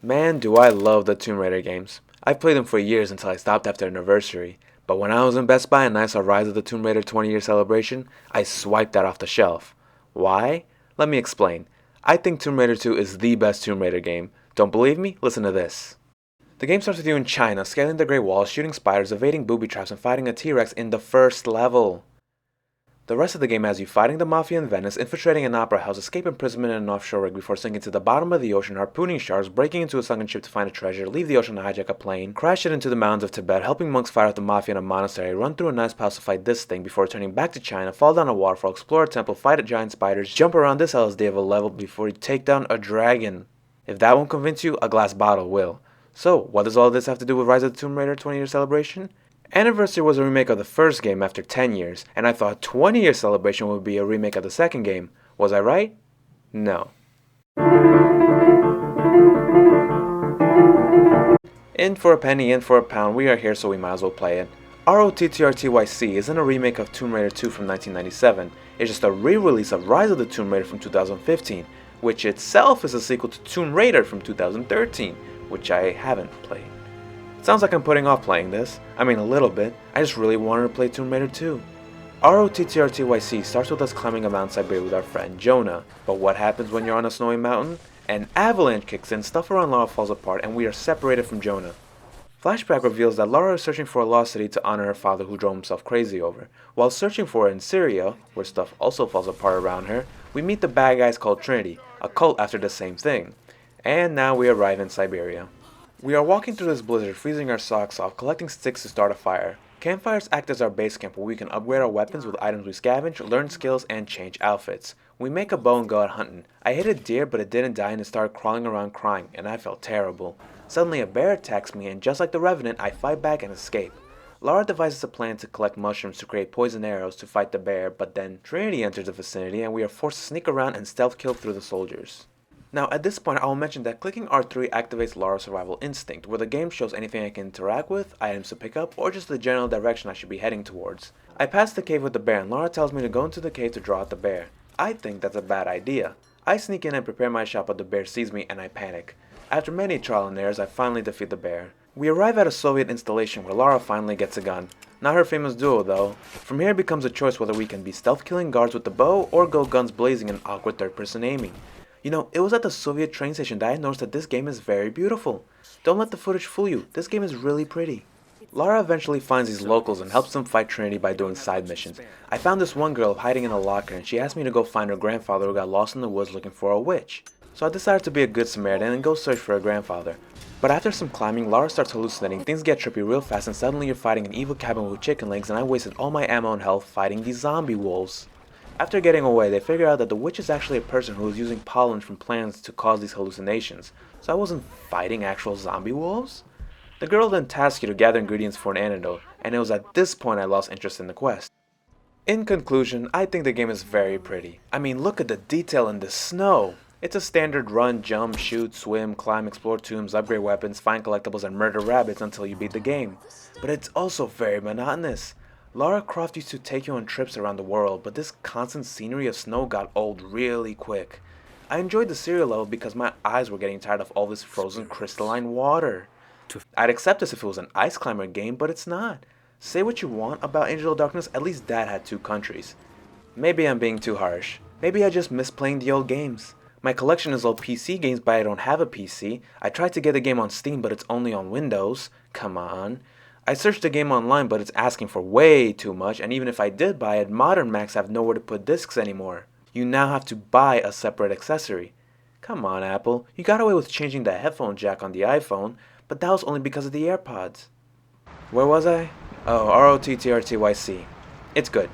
Man, do I love the Tomb Raider games. I've played them for years until I stopped after anniversary, but when I was in Best Buy and I saw Rise of the Tomb Raider 20-year celebration, I swiped that off the shelf. Why? Let me explain. I think Tomb Raider 2 is the best Tomb Raider game. Don't believe me? Listen to this. The game starts with you in China, scaling the Great Wall, shooting spiders, evading booby traps, and fighting a T-Rex in the first level. The rest of the game has you fighting the Mafia in Venice, infiltrating an opera house, escape imprisonment in an offshore rig before sinking to the bottom of the ocean, harpooning sharks, breaking into a sunken ship to find a treasure, leave the ocean to hijack a plane, crash it into the mountains of Tibet, helping monks fight off the Mafia in a monastery, run through a nice palace to fight this thing before returning back to China, fall down a waterfall, explore a temple, fight at giant spiders, jump around this LSD of a level before you take down a dragon. If that won't convince you, a glass bottle will. So, what does all this have to do with Rise of the Tomb Raider 20-year celebration? Anniversary was a remake of the first game after 10 years, and I thought 20-year celebration would be a remake of the second game. Was I right? No. In for a penny, in for a pound, we are here so we might as well play it. ROTTRTYC isn't a remake of Tomb Raider 2 from 1997, it's just a re-release of Rise of the Tomb Raider from 2015, which itself is a sequel to Tomb Raider from 2013, which I haven't played. Sounds like I'm putting off playing this. I mean a little bit. I just really wanted to play Tomb Raider 2. ROTTRTYC starts with us climbing a Mount Siberia with our friend Jonah. But what happens when you're on a snowy mountain? An avalanche kicks in, stuff around Lara falls apart, and we are separated from Jonah. Flashback reveals that Lara is searching for a lost city to honor her father who drove himself crazy over. While searching for it in Syria, where stuff also falls apart around her, we meet the bad guys called Trinity, a cult after the same thing. And now we arrive in Siberia. We are walking through this blizzard, freezing our socks off, collecting sticks to start a fire. Campfires act as our base camp where we can upgrade our weapons with items we scavenge, learn skills, and change outfits. We make a bow and go out hunting. I hit a deer but it didn't die and it started crawling around crying, and I felt terrible. Suddenly a bear attacks me and just like the Revenant, I fight back and escape. Lara devises a plan to collect mushrooms to create poison arrows to fight the bear, but then Trinity enters the vicinity and we are forced to sneak around and stealth kill through the soldiers. Now at this point I will mention that clicking R3 activates Lara's survival instinct, where the game shows anything I can interact with, items to pick up, or just the general direction I should be heading towards. I pass the cave with the bear and Lara tells me to go into the cave to draw out the bear. I think that's a bad idea. I sneak in and prepare my shot but the bear sees me and I panic. After many trial and errors I finally defeat the bear. We arrive at a Soviet installation where Lara finally gets a gun. Not her famous duo though. From here it becomes a choice whether we can be stealth killing guards with the bow or go guns blazing and awkward third person aiming. You know, it was at the Soviet train station that I noticed that this game is very beautiful. Don't let the footage fool you, this game is really pretty. Lara eventually finds these locals and helps them fight Trinity by doing side missions. I found this one girl hiding in a locker and she asked me to go find her grandfather who got lost in the woods looking for a witch. So I decided to be a good Samaritan and go search for her grandfather. But after some climbing, Lara starts hallucinating, things get trippy real fast and suddenly you're fighting an evil cabin with chicken legs and I wasted all my ammo and health fighting these zombie wolves. After getting away, they figure out that the witch is actually a person who is using pollen from plants to cause these hallucinations, so I wasn't fighting actual zombie wolves? The girl then tasks you to gather ingredients for an antidote, and it was at this point I lost interest in the quest. In conclusion, I think the game is very pretty. I mean, look at the detail in the snow! It's a standard run, jump, shoot, swim, climb, explore tombs, upgrade weapons, find collectibles, and murder rabbits until you beat the game. But it's also very monotonous. Lara Croft used to take you on trips around the world, but this constant scenery of snow got old really quick. I enjoyed the serial level because my eyes were getting tired of all this frozen crystalline water. I'd accept this if it was an ice climber game, but it's not. Say what you want about Angel of Darkness, at least that had 2 countries. Maybe I'm being too harsh. Maybe I just miss playing the old games. My collection is all PC games, but I don't have a PC. I tried to get the game on Steam, but it's only on Windows. Come on. I searched the game online, but it's asking for way too much, and even if I did buy it, modern Macs have nowhere to put discs anymore. You now have to buy a separate accessory. Come on, Apple. You got away with changing the headphone jack on the iPhone, but that was only because of the AirPods. Where was I? Oh, ROTTRTYC. It's good.